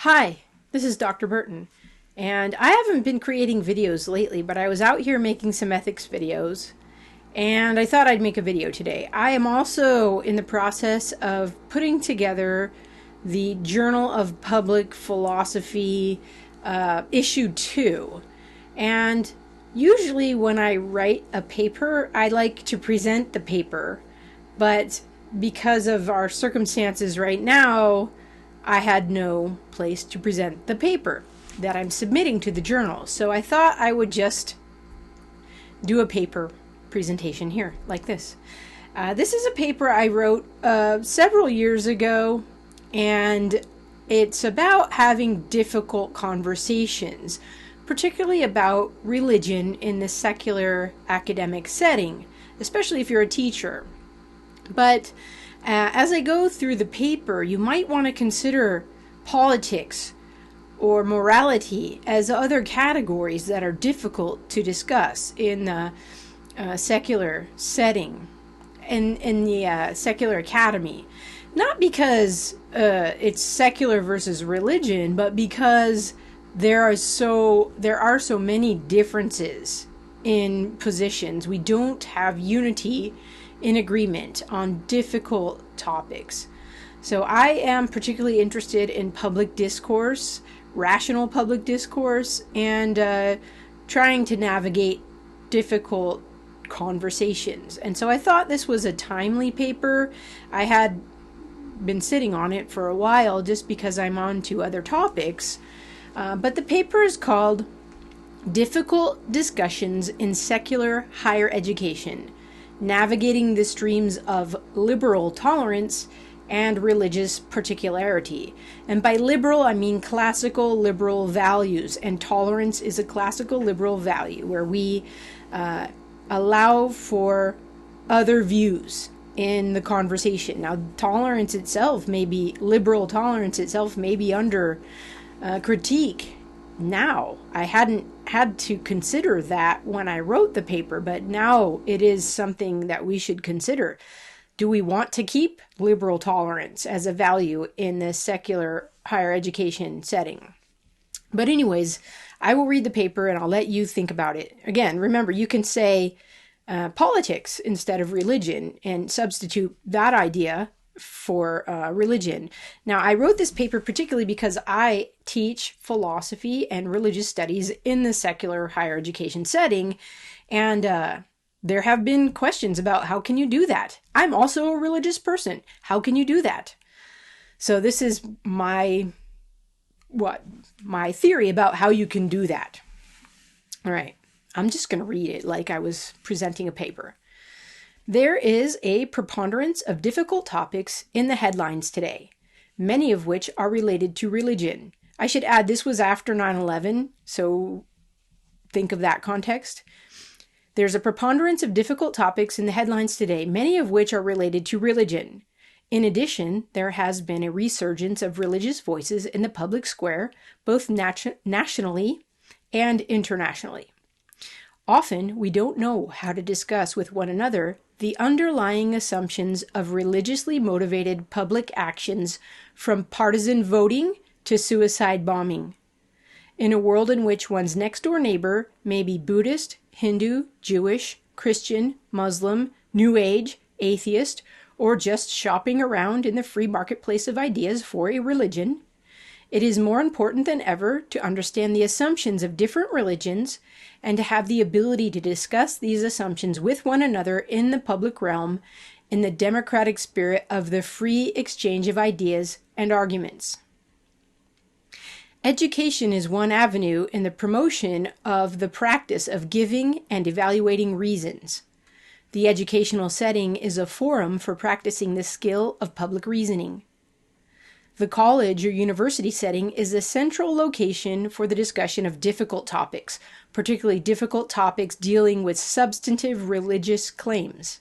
Hi, this is Dr. Burton, and I haven't been creating videos lately, but I was out here making some ethics videos, and I thought I'd make a video today. I am also in the process of putting together the Journal of Public Philosophy issue 2, and usually when I write a paper, I like to present the paper, but because of our circumstances right now, I had no place to present the paper that I'm submitting to the journal. So I thought I would just do a paper presentation here, like this. This is a paper I wrote several years ago, and it's about having difficult conversations, particularly about religion in the secular academic setting, especially if you're a teacher. But as I go through the paper, you might want to consider politics or morality as other categories that are difficult to discuss in the secular setting, in the secular academy. Not because it's secular versus religion, but because there are so many differences in positions. We don't have unity in agreement on difficult topics. So I am particularly interested in public discourse, rational public discourse, and trying to navigate difficult conversations. And so I thought this was a timely paper. I had been sitting on it for a while just because I'm on to other topics. But the paper is called Difficult Discussions in Secular Higher Education: Navigating the Streams of Liberal Tolerance and Religious Particularity. And by liberal, I mean classical liberal values, and tolerance is a classical liberal value where we allow for other views in the conversation. Now, liberal tolerance itself may be under critique now. I hadn't had to consider that when I wrote the paper, but now it is something that we should consider. Do we want to keep liberal tolerance as a value in the secular higher education setting? But anyways, I will read the paper and I'll let you think about it. Again, remember, you can say politics instead of religion and substitute that idea for religion. Now, I wrote this paper particularly because I teach philosophy and religious studies in the secular higher education setting, and there have been questions about how can you do that? I'm also a religious person. How can you do that? So this is my theory about how you can do that. All right, I'm just going to read it like I was presenting a paper. There is a preponderance of difficult topics in the headlines today, many of which are related to religion. I should add, this was after 9/11, so think of that context. There's a preponderance of difficult topics in the headlines today, many of which are related to religion. In addition, there has been a resurgence of religious voices in the public square, both nationally and internationally. Often, we don't know how to discuss with one another the underlying assumptions of religiously motivated public actions, from partisan voting to suicide bombing. In a world in which one's next-door neighbor may be Buddhist, Hindu, Jewish, Christian, Muslim, New Age, atheist, or just shopping around in the free marketplace of ideas for a religion, it is more important than ever to understand the assumptions of different religions and to have the ability to discuss these assumptions with one another in the public realm in the democratic spirit of the free exchange of ideas and arguments. Education is one avenue in the promotion of the practice of giving and evaluating reasons. The educational setting is a forum for practicing the skill of public reasoning. The college or university setting is a central location for the discussion of difficult topics, particularly difficult topics dealing with substantive religious claims.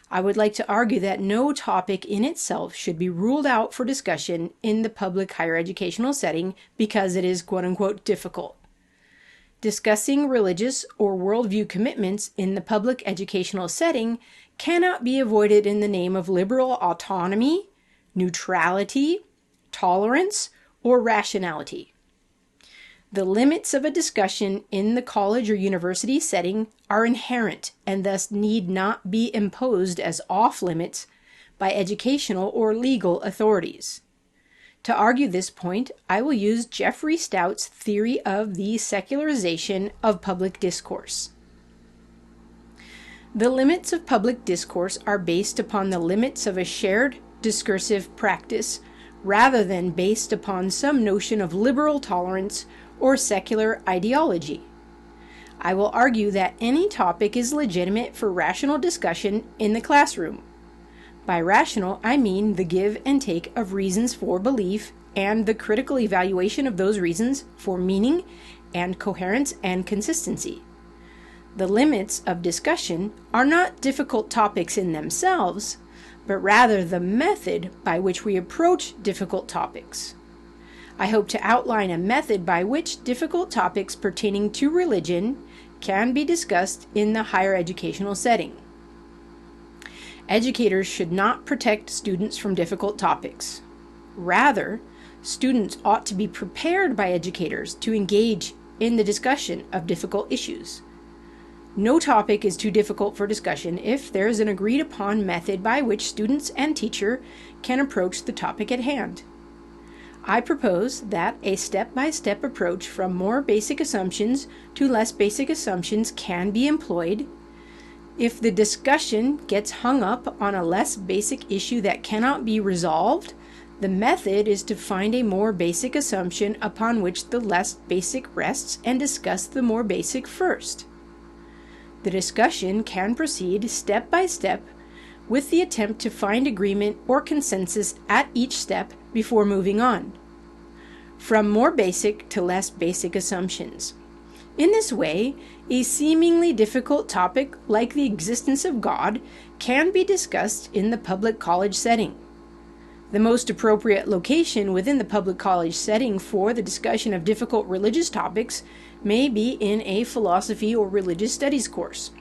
I would like to argue that no topic in itself should be ruled out for discussion in the public higher educational setting because it is quote-unquote difficult. Discussing religious or worldview commitments in the public educational setting cannot be avoided in the name of liberal autonomy, neutrality, tolerance, or rationality. The limits of a discussion in the college or university setting are inherent and thus need not be imposed as off-limits by educational or legal authorities. To argue this point, I will use Jeffrey Stout's theory of the secularization of public discourse. The limits of public discourse are based upon the limits of a shared discursive practice rather than based upon some notion of liberal tolerance or secular ideology. I will argue that any topic is legitimate for rational discussion in the classroom. By rational, I mean the give and take of reasons for belief and the critical evaluation of those reasons for meaning and coherence and consistency. The limits of discussion are not difficult topics in themselves, but rather the method by which we approach difficult topics. I hope to outline a method by which difficult topics pertaining to religion can be discussed in the higher educational setting. Educators should not protect students from difficult topics. Rather, students ought to be prepared by educators to engage in the discussion of difficult issues. No topic is too difficult for discussion if there is an agreed upon method by which students and teacher can approach the topic at hand. I propose that a step-by-step approach from more basic assumptions to less basic assumptions can be employed. If the discussion gets hung up on a less basic issue that cannot be resolved, the method is to find a more basic assumption upon which the less basic rests and discuss the more basic first. The discussion can proceed step by step with the attempt to find agreement or consensus at each step before moving on, from more basic to less basic assumptions. In this way, a seemingly difficult topic like the existence of God can be discussed in the public college setting. The most appropriate location within the public college setting for the discussion of difficult religious topics may be in a philosophy or religious studies course.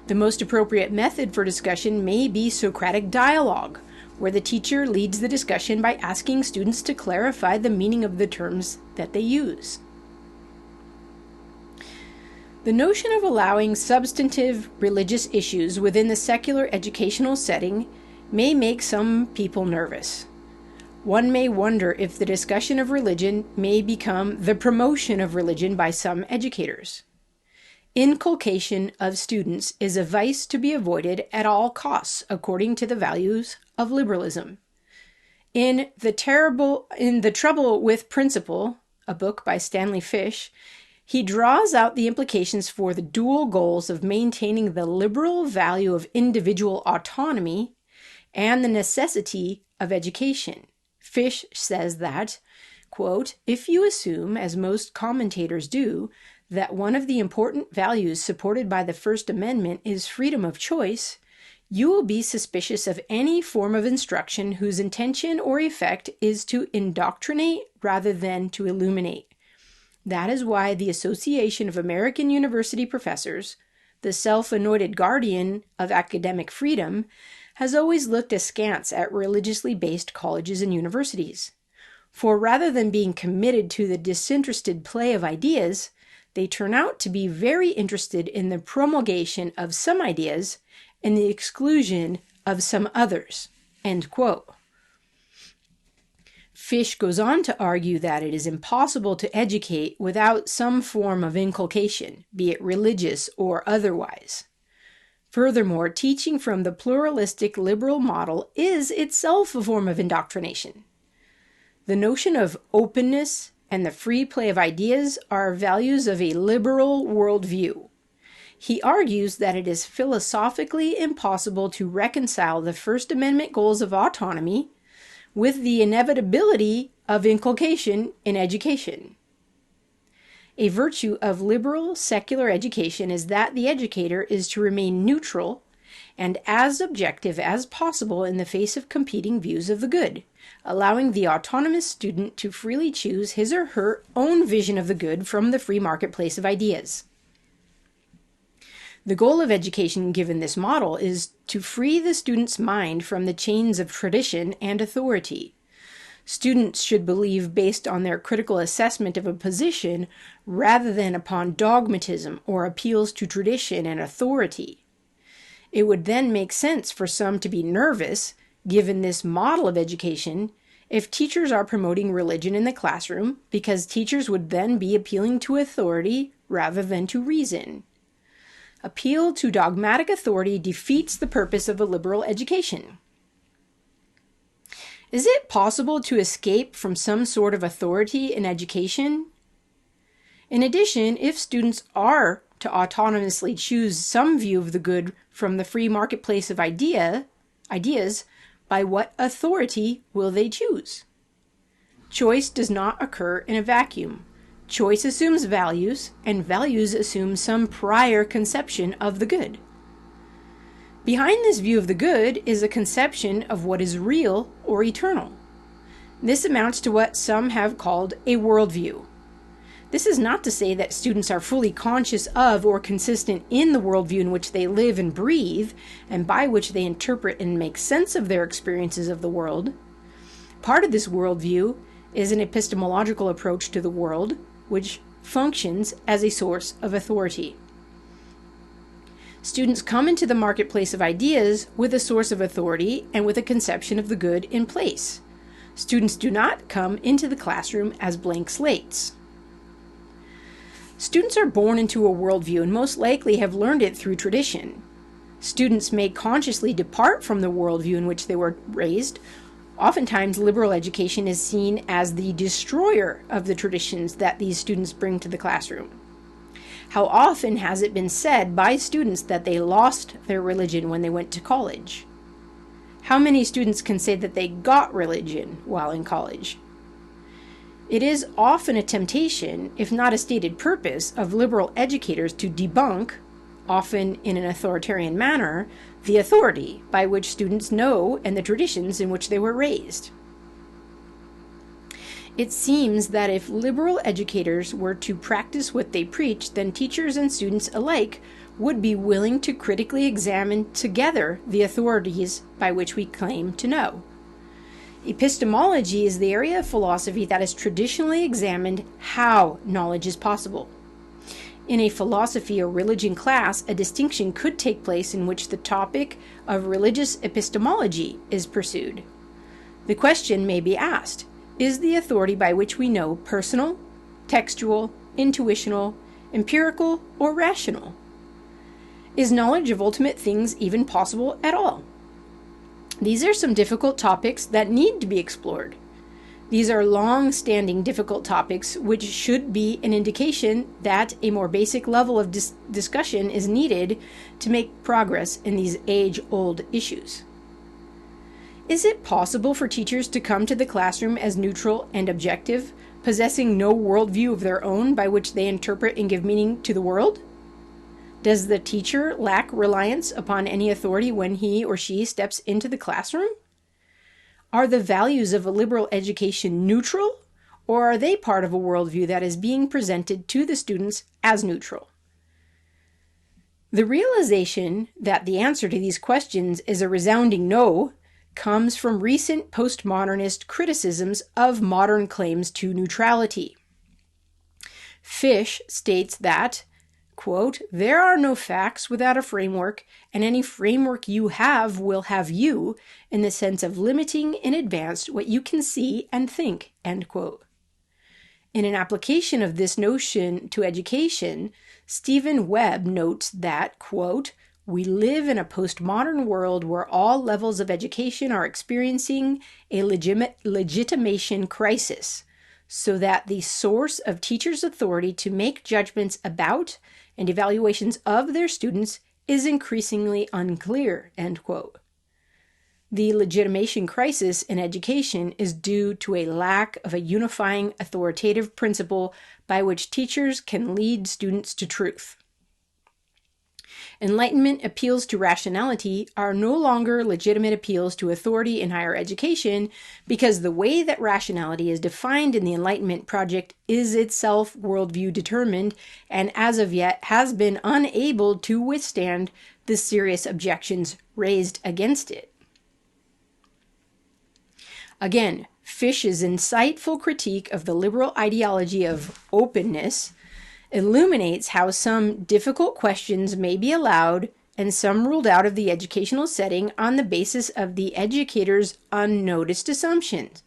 The most appropriate method for discussion may be Socratic dialogue, where the teacher leads the discussion by asking students to clarify the meaning of the terms that they use. The notion of allowing substantive religious issues within the secular educational setting may make some people nervous. One may wonder if the discussion of religion may become the promotion of religion by some educators. Inculcation of students is a vice to be avoided at all costs, according to the values of liberalism. In The Trouble with Principle, a book by Stanley Fish, he draws out the implications for the dual goals of maintaining the liberal value of individual autonomy and the necessity of education. Fish says that, quote, "If you assume, as most commentators do, that one of the important values supported by the First Amendment is freedom of choice, you will be suspicious of any form of instruction whose intention or effect is to indoctrinate rather than to illuminate. That is why the Association of American University Professors, the self-anointed guardian of academic freedom, has always looked askance at religiously based colleges and universities. For rather than being committed to the disinterested play of ideas, they turn out to be very interested in the promulgation of some ideas and the exclusion of some others." End quote. Fish goes on to argue that it is impossible to educate without some form of inculcation, be it religious or otherwise. Furthermore, teaching from the pluralistic liberal model is itself a form of indoctrination. The notion of openness and the free play of ideas are values of a liberal worldview. He argues that it is philosophically impossible to reconcile the First Amendment goals of autonomy with the inevitability of inculcation in education. A virtue of liberal secular education is that the educator is to remain neutral and as objective as possible in the face of competing views of the good, allowing the autonomous student to freely choose his or her own vision of the good from the free marketplace of ideas. The goal of education given this model is to free the student's mind from the chains of tradition and authority. Students should believe based on their critical assessment of a position rather than upon dogmatism or appeals to tradition and authority. It would then make sense for some to be nervous, given this model of education, if teachers are promoting religion in the classroom, because teachers would then be appealing to authority rather than to reason. Appeal to dogmatic authority defeats the purpose of a liberal education. Is it possible to escape from some sort of authority in education? In addition, if students are to autonomously choose some view of the good from the free marketplace of ideas, by what authority will they choose? Choice does not occur in a vacuum. Choice assumes values, and values assume some prior conception of the good. Behind this view of the good is a conception of what is real or eternal. This amounts to what some have called a worldview. This is not to say that students are fully conscious of or consistent in the worldview in which they live and breathe, and by which they interpret and make sense of their experiences of the world. Part of this worldview is an epistemological approach to the world, which functions as a source of authority. Students come into the marketplace of ideas with a source of authority and with a conception of the good in place. Students do not come into the classroom as blank slates. Students are born into a worldview and most likely have learned it through tradition. Students may consciously depart from the worldview in which they were raised. Oftentimes, liberal education is seen as the destroyer of the traditions that these students bring to the classroom. How often has it been said by students that they lost their religion when they went to college? How many students can say that they got religion while in college? It is often a temptation, if not a stated purpose, of liberal educators to debunk, often in an authoritarian manner, the authority by which students know and the traditions in which they were raised. It seems that if liberal educators were to practice what they preach, then teachers and students alike would be willing to critically examine together the authorities by which we claim to know. Epistemology is the area of philosophy that has traditionally examined how knowledge is possible. In a philosophy or religion class, a distinction could take place in which the topic of religious epistemology is pursued. The question may be asked, is the authority by which we know personal, textual, intuitional, empirical, or rational? Is knowledge of ultimate things even possible at all? These are some difficult topics that need to be explored. These are long-standing difficult topics which should be an indication that a more basic level of discussion is needed to make progress in these age-old issues. Is it possible for teachers to come to the classroom as neutral and objective, possessing no worldview of their own by which they interpret and give meaning to the world? Does the teacher lack reliance upon any authority when he or she steps into the classroom? Are the values of a liberal education neutral, or are they part of a worldview that is being presented to the students as neutral? The realization that the answer to these questions is a resounding no comes from recent postmodernist criticisms of modern claims to neutrality. Fish states that, quote, "There are no facts without a framework, and any framework you have will have you, in the sense of limiting in advance what you can see and think," end quote. In an application of this notion to education, Webb notes that, quote, "We live in a postmodern world where all levels of education are experiencing a legitimation crisis, so that the source of teachers' authority to make judgments about and evaluations of their students is increasingly unclear," end quote. The legitimation crisis in education is due to a lack of a unifying authoritative principle by which teachers can lead students to truth. Enlightenment appeals to rationality are no longer legitimate appeals to authority in higher education because the way that rationality is defined in the Enlightenment project is itself worldview determined and as of yet has been unable to withstand the serious objections raised against it. Again, Fish's insightful critique of the liberal ideology of openness illuminates how some difficult questions may be allowed and some ruled out of the educational setting on the basis of the educator's unnoticed assumptions.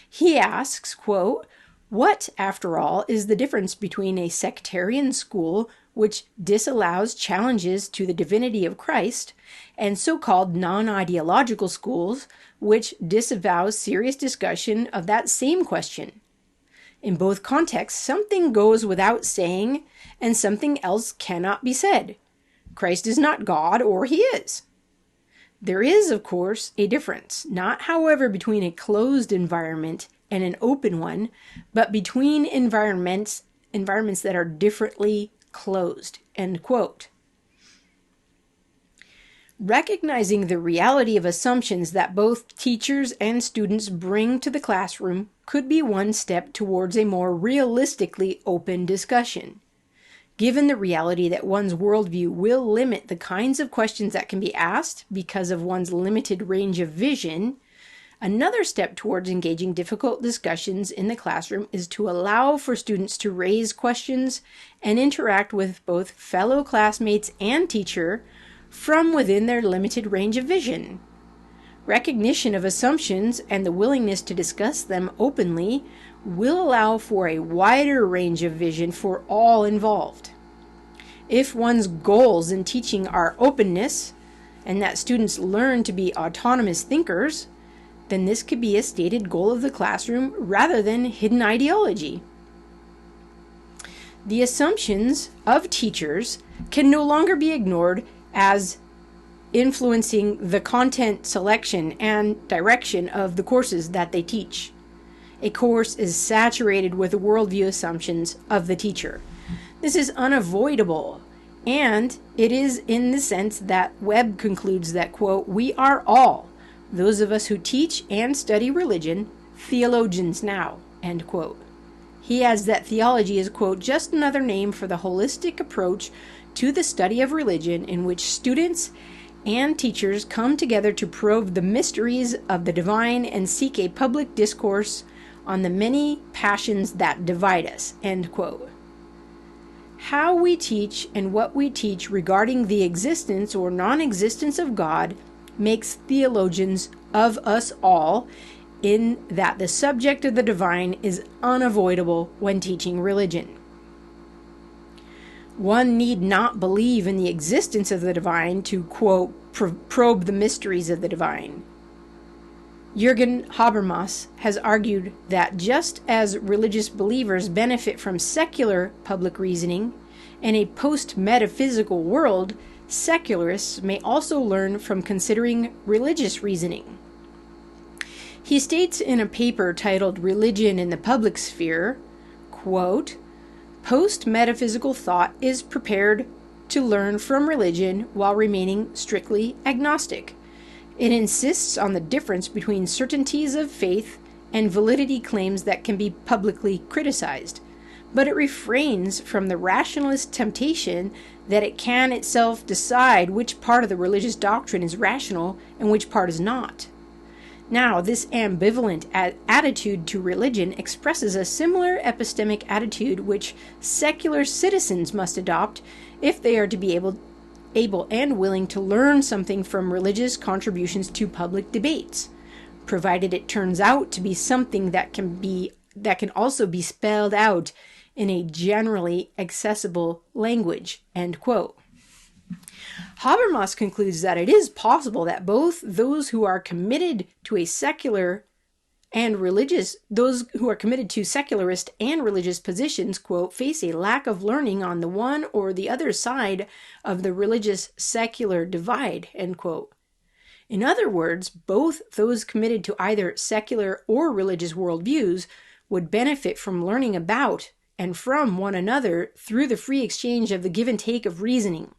He asks, quote, "What, after all, is the difference between a sectarian school which disallows challenges to the divinity of Christ and so-called non-ideological schools which disavows serious discussion of that same question? In both contexts, something goes without saying and something else cannot be said. Christ is not God, or he is. There is, of course, a difference, not, however, between a closed environment and an open one, but between environments that are differently closed." End quote. Recognizing the reality of assumptions that both teachers and students bring to the classroom could be one step towards a more realistically open discussion. Given the reality that one's worldview will limit the kinds of questions that can be asked because of one's limited range of vision, another step towards engaging difficult discussions in the classroom is to allow for students to raise questions and interact with both fellow classmates and teacher from within their limited range of vision. Recognition of assumptions and the willingness to discuss them openly will allow for a wider range of vision for all involved. If one's goals in teaching are openness and that students learn to be autonomous thinkers, then this could be a stated goal of the classroom rather than hidden ideology. The assumptions of teachers can no longer be ignored as influencing the content selection and direction of the courses that they teach. A course is saturated with the worldview assumptions of the teacher. This is unavoidable, and it is in the sense that Webb concludes that, quote, "We are all, those of us who teach and study religion, theologians now," end quote. He adds that theology is, quote, "just another name for the holistic approach to the study of religion in which students and teachers come together to probe the mysteries of the divine and seek a public discourse on the many passions that divide us," end quote. How we teach and what we teach regarding the existence or non-existence of God makes theologians of us all, in that the subject of the divine is unavoidable when teaching religion. One need not believe in the existence of the divine to, quote, probe the mysteries of the divine. Jürgen Habermas has argued that just as religious believers benefit from secular public reasoning in a post-metaphysical world, secularists may also learn from considering religious reasoning. He states in a paper titled "Religion in the Public Sphere," quote, "Post-metaphysical thought is prepared to learn from religion while remaining strictly agnostic. It insists on the difference between certainties of faith and validity claims that can be publicly criticized, but it refrains from the rationalist temptation that it can itself decide which part of the religious doctrine is rational and which part is not. Now, this ambivalent attitude to religion expresses a similar epistemic attitude which secular citizens must adopt if they are to be able and willing to learn something from religious contributions to public debates, provided it turns out to be something that can also be spelled out in a generally accessible language," end quote. Habermas concludes that it is possible that both those who are committed to secularist and religious positions, quote, face a lack of learning on the one or the other side of the religious secular divide, end quote. In other words, both those committed to either secular or religious worldviews would benefit from learning about and from one another through the free exchange of the give and take of reasoning.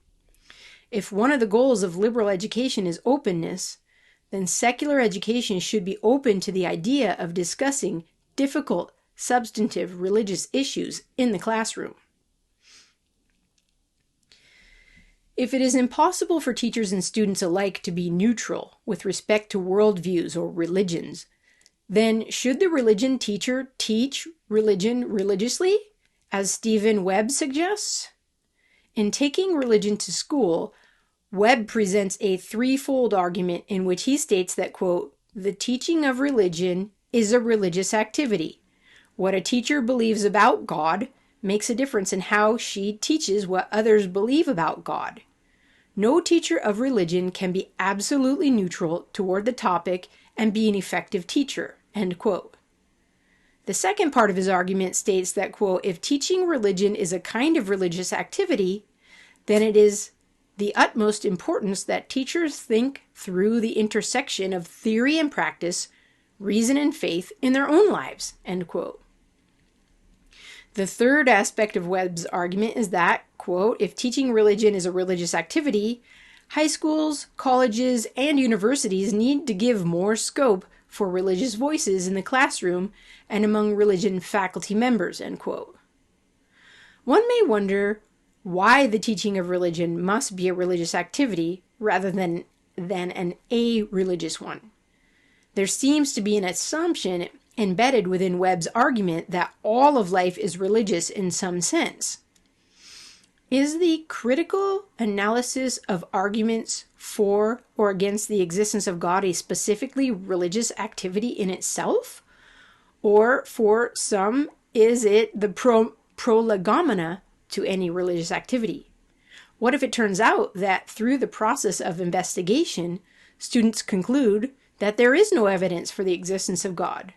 If one of the goals of liberal education is openness, then secular education should be open to the idea of discussing difficult, substantive religious issues in the classroom. If it is impossible for teachers and students alike to be neutral with respect to worldviews or religions, then should the religion teacher teach religion religiously, as Stephen Webb suggests? In Taking Religion to School, Webb presents a threefold argument in which he states that, quote, the teaching of religion is a religious activity. What a teacher believes about God makes a difference in how she teaches what others believe about God. No teacher of religion can be absolutely neutral toward the topic and be an effective teacher, end quote. The second part of his argument states that, quote, if teaching religion is a kind of religious activity, then it is the utmost importance that teachers think through the intersection of theory and practice, reason and faith in their own lives, end quote. The third aspect of Webb's argument is that, quote, if teaching religion is a religious activity, high schools, colleges, and universities need to give more scope for religious voices in the classroom and among religion faculty members, end quote. One may wonder why the teaching of religion must be a religious activity rather than an a-religious one. There seems to be an assumption embedded within Webb's argument that all of life is religious in some sense. Is the critical analysis of arguments for or against the existence of God a specifically religious activity in itself? Or for some, is it the prolegomena to any religious activity? What if it turns out that through the process of investigation, students conclude that there is no evidence for the existence of God?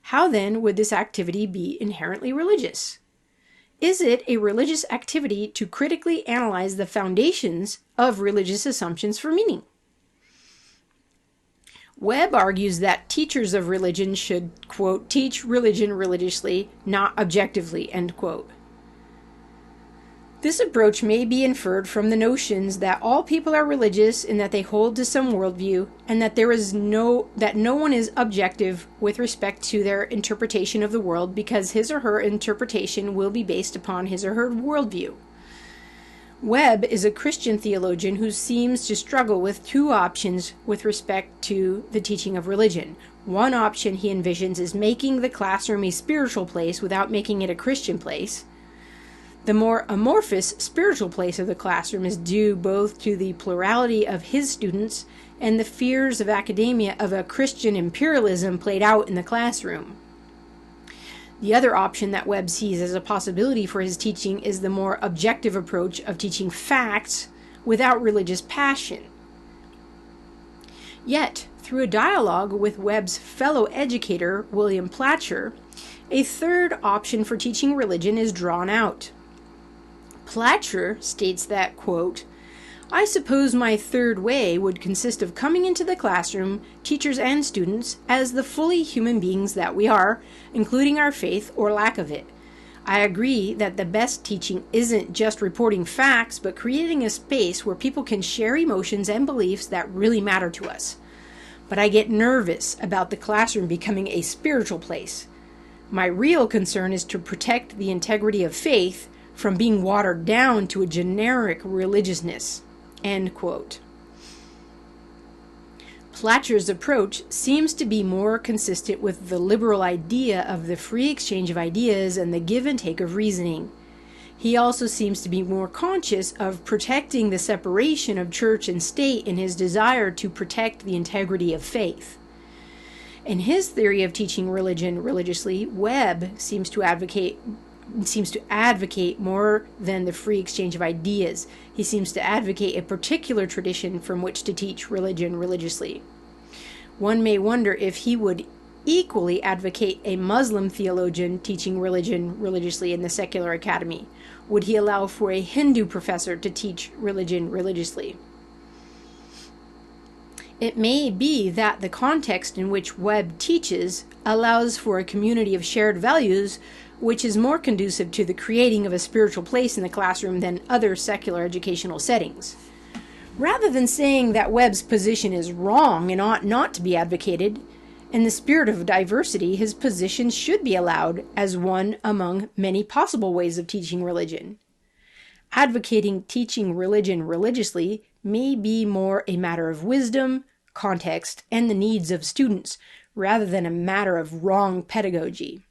How then would this activity be inherently religious? Is it a religious activity to critically analyze the foundations of religious assumptions for meaning? Webb argues that teachers of religion should, quote, teach religion religiously, not objectively, end quote. This approach may be inferred from the notions that all people are religious in that they hold to some worldview, and that no one is objective with respect to their interpretation of the world because his or her interpretation will be based upon his or her worldview. Webb is a Christian theologian who seems to struggle with two options with respect to the teaching of religion. One option he envisions is making the classroom a spiritual place without making it a Christian place. The more amorphous spiritual place of the classroom is due both to the plurality of his students and the fears of academia of a Christian imperialism played out in the classroom. The other option that Webb sees as a possibility for his teaching is the more objective approach of teaching facts without religious passion. Yet, through a dialogue with Webb's fellow educator, William Platcher, a third option for teaching religion is drawn out. Platcher states that, quote, I suppose my third way would consist of coming into the classroom, teachers and students, as the fully human beings that we are, including our faith or lack of it. I agree that the best teaching isn't just reporting facts, but creating a space where people can share emotions and beliefs that really matter to us. But I get nervous about the classroom becoming a spiritual place. My real concern is to protect the integrity of faith from being watered down to a generic religiousness, end quote. Platcher's approach seems to be more consistent with the liberal idea of the free exchange of ideas and the give and take of reasoning. He also seems to be more conscious of protecting the separation of church and state in his desire to protect the integrity of faith. In his theory of teaching religion religiously, Webb seems to advocate more than the free exchange of ideas. He seems to advocate a particular tradition from which to teach religion religiously. One may wonder if he would equally advocate a Muslim theologian teaching religion religiously in the secular academy. Would he allow for a Hindu professor to teach religion religiously? It may be that the context in which Webb teaches allows for a community of shared values which is more conducive to the creating of a spiritual place in the classroom than other secular educational settings. Rather than saying that Webb's position is wrong and ought not to be advocated, in the spirit of diversity, his position should be allowed as one among many possible ways of teaching religion. Advocating teaching religion religiously may be more a matter of wisdom, context, and the needs of students, rather than a matter of wrong pedagogy.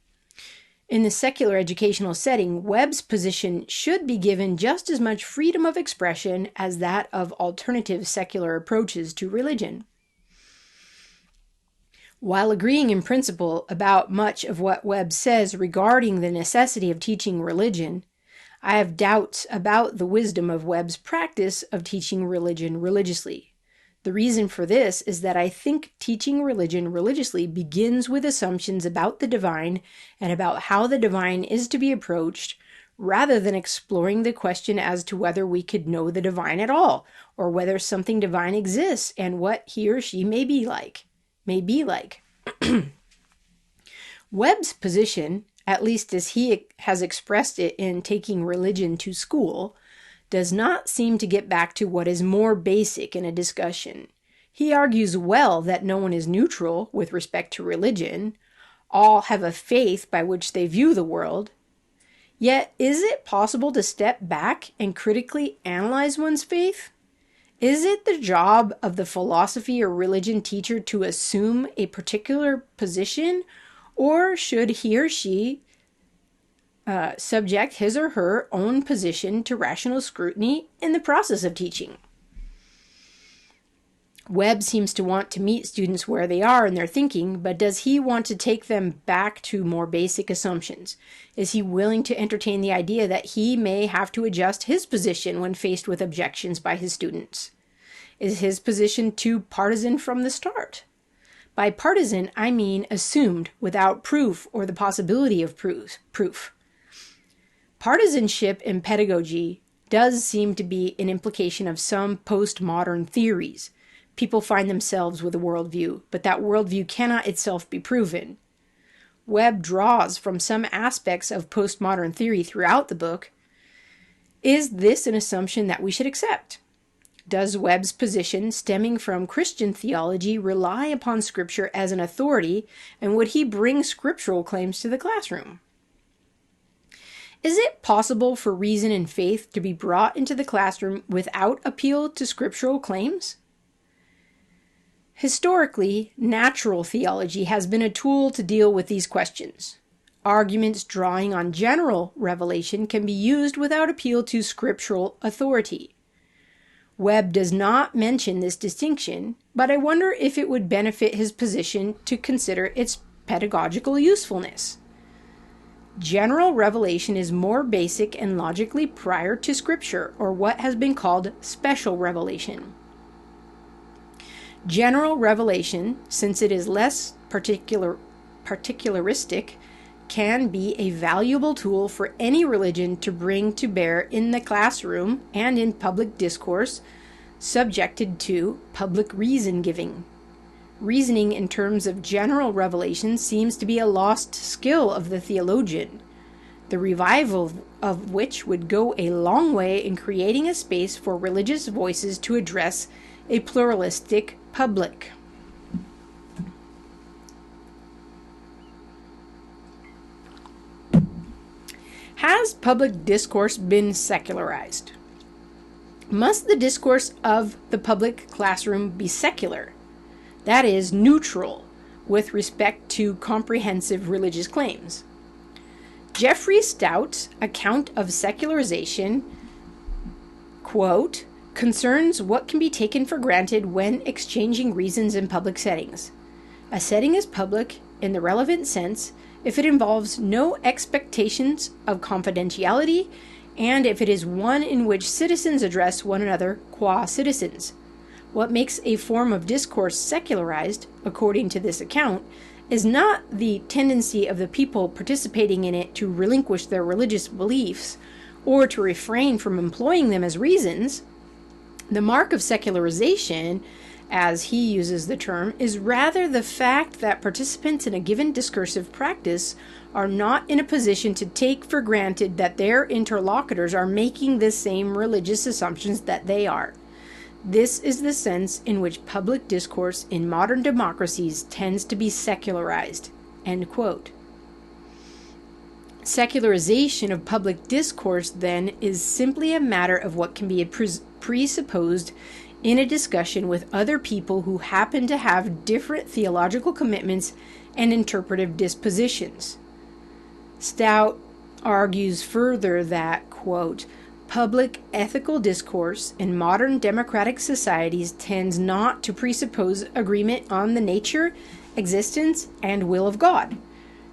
In the secular educational setting, Webb's position should be given just as much freedom of expression as that of alternative secular approaches to religion. While agreeing in principle about much of what Webb says regarding the necessity of teaching religion, I have doubts about the wisdom of Webb's practice of teaching religion religiously. The reason for this is that I think teaching religion religiously begins with assumptions about the divine and about how the divine is to be approached, rather than exploring the question as to whether we could know the divine at all, or whether something divine exists and what he or she may be like. Webb's position, at least as he has expressed it in Taking Religion to School, does not seem to get back to what is more basic in a discussion. He argues well that no one is neutral with respect to religion. All have a faith by which they view the world. Yet, is it possible to step back and critically analyze one's faith? Is it the job of the philosophy or religion teacher to assume a particular position, or should he or she subject his or her own position to rational scrutiny in the process of teaching? Webb seems to want to meet students where they are in their thinking, but does he want to take them back to more basic assumptions? Is he willing to entertain the idea that he may have to adjust his position when faced with objections by his students? Is his position too partisan from the start? By partisan, I mean assumed without proof or the possibility of proof. Partisanship in pedagogy does seem to be an implication of some postmodern theories. People find themselves with a worldview, but that worldview cannot itself be proven. Webb draws from some aspects of postmodern theory throughout the book. Is this an assumption that we should accept? Does Webb's position, stemming from Christian theology, rely upon Scripture as an authority, and would he bring scriptural claims to the classroom? Is it possible for reason and faith to be brought into the classroom without appeal to scriptural claims? Historically, natural theology has been a tool to deal with these questions. Arguments drawing on general revelation can be used without appeal to scriptural authority. Webb does not mention this distinction, but I wonder if it would benefit his position to consider its pedagogical usefulness. General revelation is more basic and logically prior to Scripture, or what has been called special revelation. General revelation, since it is less particularistic, can be a valuable tool for any religion to bring to bear in the classroom and in public discourse, subjected to public reason giving. Reasoning in terms of general revelation seems to be a lost skill of the theologian, the revival of which would go a long way in creating a space for religious voices to address a pluralistic public. Has public discourse been secularized? Must the discourse of the public classroom be secular? That is, neutral with respect to comprehensive religious claims. Jeffrey Stout's account of secularization, quote, concerns what can be taken for granted when exchanging reasons in public settings. A setting is public in the relevant sense if it involves no expectations of confidentiality and if it is one in which citizens address one another qua citizens. What makes a form of discourse secularized, according to this account, is not the tendency of the people participating in it to relinquish their religious beliefs or to refrain from employing them as reasons. The mark of secularization, as he uses the term, is rather the fact that participants in a given discursive practice are not in a position to take for granted that their interlocutors are making the same religious assumptions that they are. This is the sense in which public discourse in modern democracies tends to be secularized. End quote. Secularization of public discourse, then, is simply a matter of what can be presupposed in a discussion with other people who happen to have different theological commitments and interpretive dispositions. Stout argues further that, quote, public ethical discourse in modern democratic societies tends not to presuppose agreement on the nature, existence, and will of God,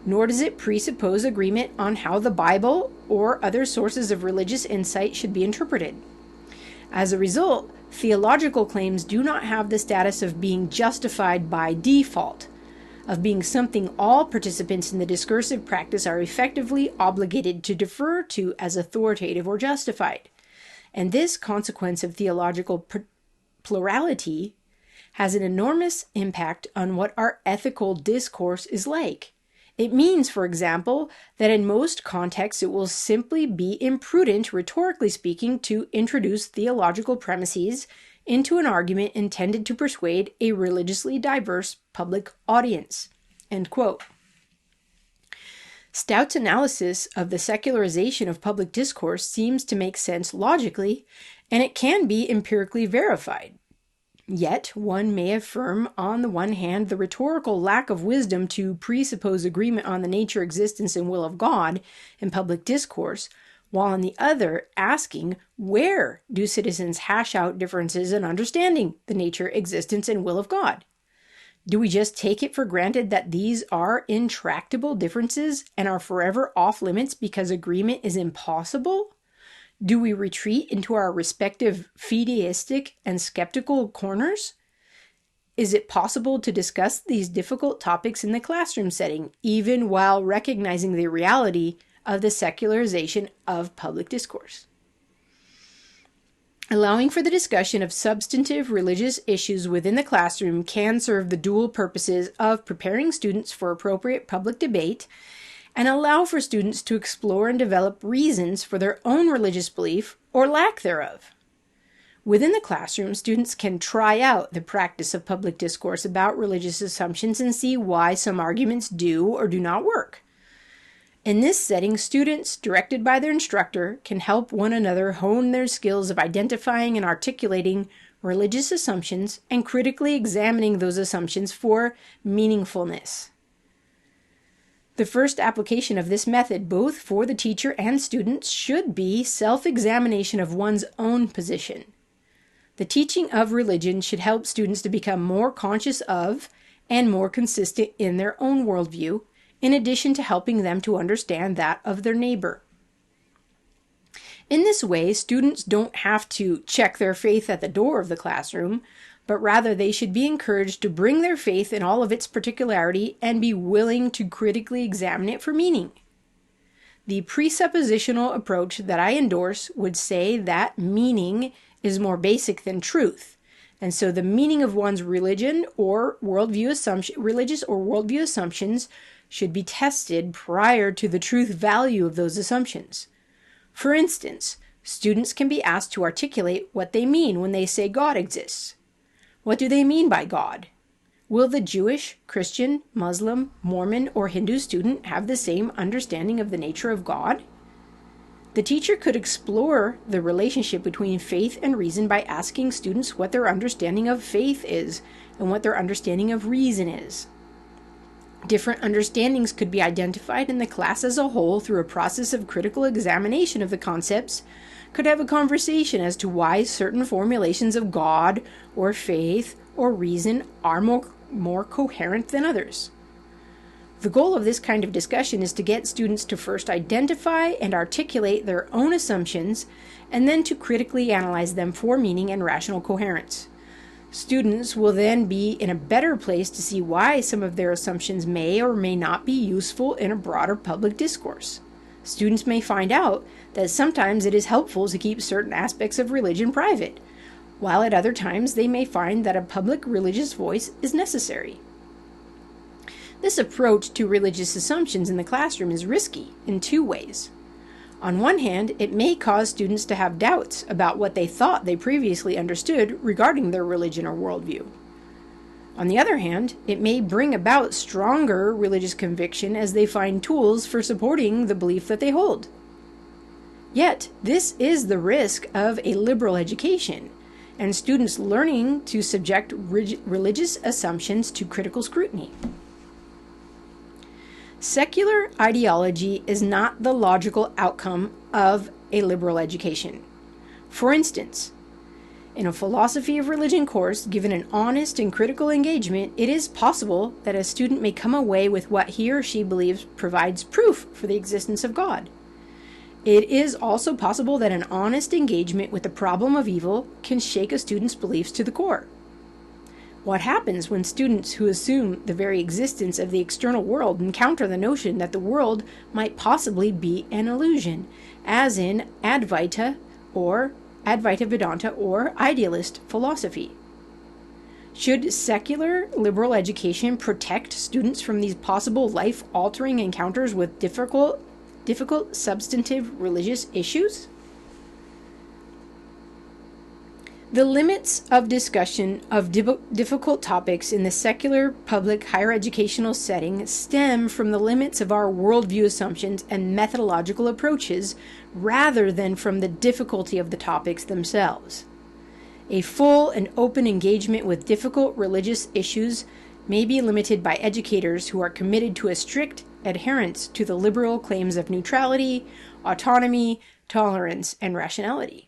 nor does it presuppose agreement on how the Bible or other sources of religious insight should be interpreted. As a result, theological claims do not have the status of being justified by default, of being something all participants in the discursive practice are effectively obligated to defer to as authoritative or justified. And this consequence of theological plurality has an enormous impact on what our ethical discourse is like. It means, for example, that in most contexts it will simply be imprudent, rhetorically speaking, to introduce theological premises into an argument intended to persuade a religiously diverse public audience. End quote. Stout's analysis of the secularization of public discourse seems to make sense logically, and it can be empirically verified. Yet, one may affirm, on the one hand, the rhetorical lack of wisdom to presuppose agreement on the nature, existence, and will of God in public discourse, while on the other, asking, where do citizens hash out differences in understanding the nature, existence, and will of God? Do we just take it for granted that these are intractable differences and are forever off limits because agreement is impossible? Do we retreat into our respective fideistic and skeptical corners? Is it possible to discuss these difficult topics in the classroom setting, even while recognizing the reality of the secularization of public discourse? Allowing for the discussion of substantive religious issues within the classroom can serve the dual purposes of preparing students for appropriate public debate and allow for students to explore and develop reasons for their own religious belief or lack thereof. Within the classroom, students can try out the practice of public discourse about religious assumptions and see why some arguments do or do not work. In this setting, students, directed by their instructor, can help one another hone their skills of identifying and articulating religious assumptions and critically examining those assumptions for meaningfulness. The first application of this method, both for the teacher and students, should be self-examination of one's own position. The teaching of religion should help students to become more conscious of and more consistent in their own worldview, in addition to helping them to understand that of their neighbor. In this way, students don't have to check their faith at the door of the classroom, but rather they should be encouraged to bring their faith in all of its particularity and be willing to critically examine it for meaning. The presuppositional approach that I endorse would say that meaning is more basic than truth, and so the meaning of one's religion or worldview religious or worldview assumptions should be tested prior to the truth value of those assumptions. For instance, students can be asked to articulate what they mean when they say God exists. What do they mean by God? Will the Jewish, Christian, Muslim, Mormon, or Hindu student have the same understanding of the nature of God? The teacher could explore the relationship between faith and reason by asking students what their understanding of faith is and what their understanding of reason is. Different understandings could be identified, and the class as a whole, through a process of critical examination of the concepts, could have a conversation as to why certain formulations of God or faith or reason are more coherent than others. The goal of this kind of discussion is to get students to first identify and articulate their own assumptions, and then to critically analyze them for meaning and rational coherence. Students will then be in a better place to see why some of their assumptions may or may not be useful in a broader public discourse. Students may find out that sometimes it is helpful to keep certain aspects of religion private, while at other times they may find that a public religious voice is necessary. This approach to religious assumptions in the classroom is risky in two ways. On one hand, it may cause students to have doubts about what they thought they previously understood regarding their religion or worldview. On the other hand, it may bring about stronger religious conviction as they find tools for supporting the belief that they hold. Yet, this is the risk of a liberal education, and students learning to subject religious assumptions to critical scrutiny. Secular ideology is not the logical outcome of a liberal education. For instance, in a philosophy of religion course, given an honest and critical engagement, it is possible that a student may come away with what he or she believes provides proof for the existence of God. It is also possible that an honest engagement with the problem of evil can shake a student's beliefs to the core. What happens when students who assume the very existence of the external world encounter the notion that the world might possibly be an illusion, as in Advaita Vedanta or idealist philosophy? Should secular liberal education protect students from these possible life-altering encounters with difficult substantive religious issues? The limits of discussion of difficult topics in the secular public higher educational setting stem from the limits of our worldview assumptions and methodological approaches rather than from the difficulty of the topics themselves. A full and open engagement with difficult religious issues may be limited by educators who are committed to a strict adherence to the liberal claims of neutrality, autonomy, tolerance, and rationality.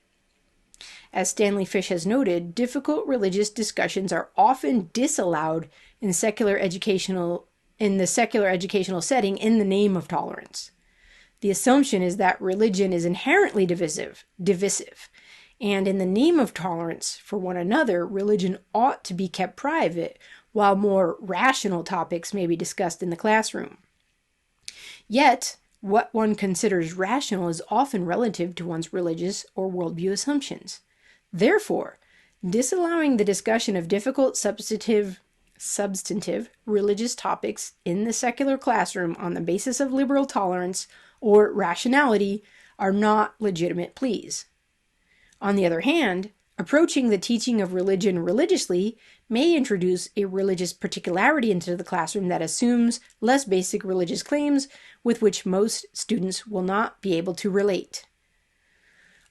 As Stanley Fish has noted, difficult religious discussions are often disallowed in the secular educational setting in the name of tolerance. The assumption is that religion is inherently divisive, and in the name of tolerance for one another, religion ought to be kept private, while more rational topics may be discussed in the classroom. Yet, what one considers rational is often relative to one's religious or worldview assumptions. Therefore, disallowing the discussion of difficult substantive religious topics in the secular classroom on the basis of liberal tolerance or rationality are not legitimate pleas. On the other hand, approaching the teaching of religion religiously may introduce a religious particularity into the classroom that assumes less basic religious claims with which most students will not be able to relate.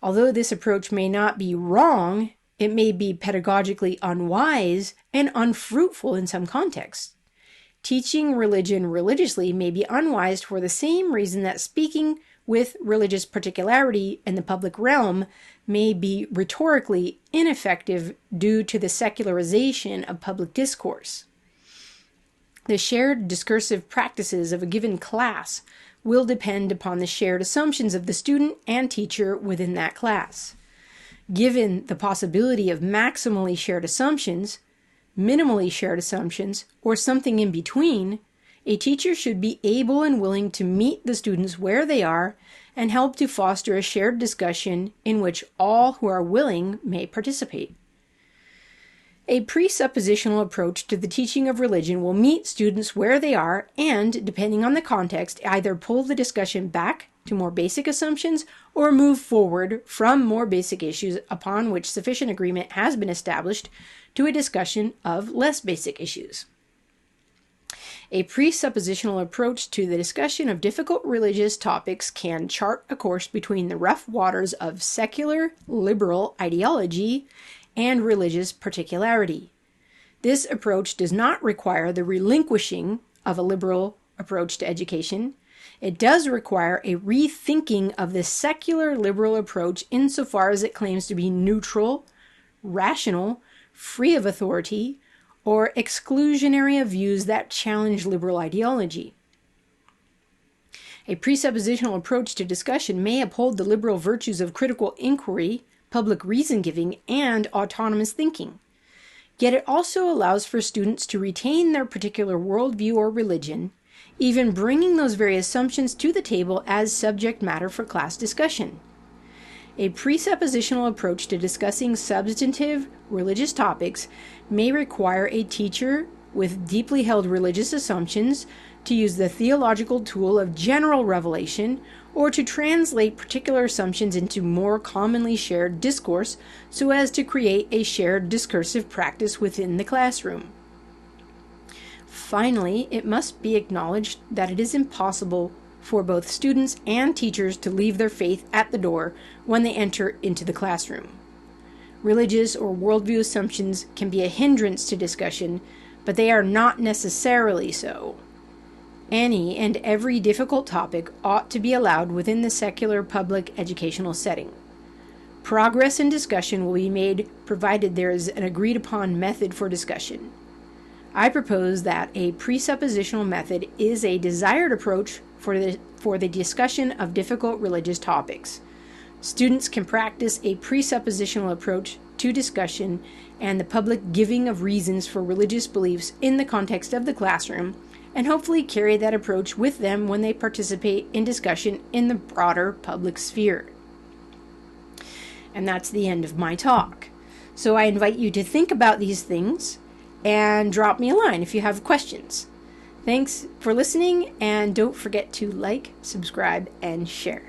Although this approach may not be wrong, it may be pedagogically unwise and unfruitful in some contexts. Teaching religion religiously may be unwise for the same reason that speaking with religious particularity in the public realm may be rhetorically ineffective due to the secularization of public discourse. The shared discursive practices of a given class will depend upon the shared assumptions of the student and teacher within that class. Given the possibility of maximally shared assumptions, minimally shared assumptions, or something in between, a teacher should be able and willing to meet the students where they are and help to foster a shared discussion in which all who are willing may participate. A presuppositional approach to the teaching of religion will meet students where they are and, depending on the context, either pull the discussion back to more basic assumptions or move forward from more basic issues upon which sufficient agreement has been established to a discussion of less basic issues. A presuppositional approach to the discussion of difficult religious topics can chart a course between the rough waters of secular liberal ideology and religious particularity. This approach does not require the relinquishing of a liberal approach to education. It does require a rethinking of the secular liberal approach insofar as it claims to be neutral, rational, free of authority, or exclusionary of views that challenge liberal ideology. A presuppositional approach to discussion may uphold the liberal virtues of critical inquiry, public reason-giving, and autonomous thinking. Yet it also allows for students to retain their particular worldview or religion, even bringing those very assumptions to the table as subject matter for class discussion. A presuppositional approach to discussing substantive religious topics may require a teacher with deeply held religious assumptions to use the theological tool of general revelation or to translate particular assumptions into more commonly shared discourse so as to create a shared discursive practice within the classroom. Finally, it must be acknowledged that it is impossible for both students and teachers to leave their faith at the door when they enter into the classroom. religious or worldview assumptions can be a hindrance to discussion, but they are not necessarily so. Any and every difficult topic ought to be allowed within the secular public educational setting. Progress in discussion will be made provided there is an agreed-upon method for discussion. I propose that a presuppositional method is a desired approach for the discussion of difficult religious topics. Students can practice a presuppositional approach to discussion and the public giving of reasons for religious beliefs in the context of the classroom, and hopefully carry that approach with them when they participate in discussion in the broader public sphere. And that's the end of my talk. So I invite you to think about these things and drop me a line if you have questions. Thanks for listening, and don't forget to like, subscribe, and share.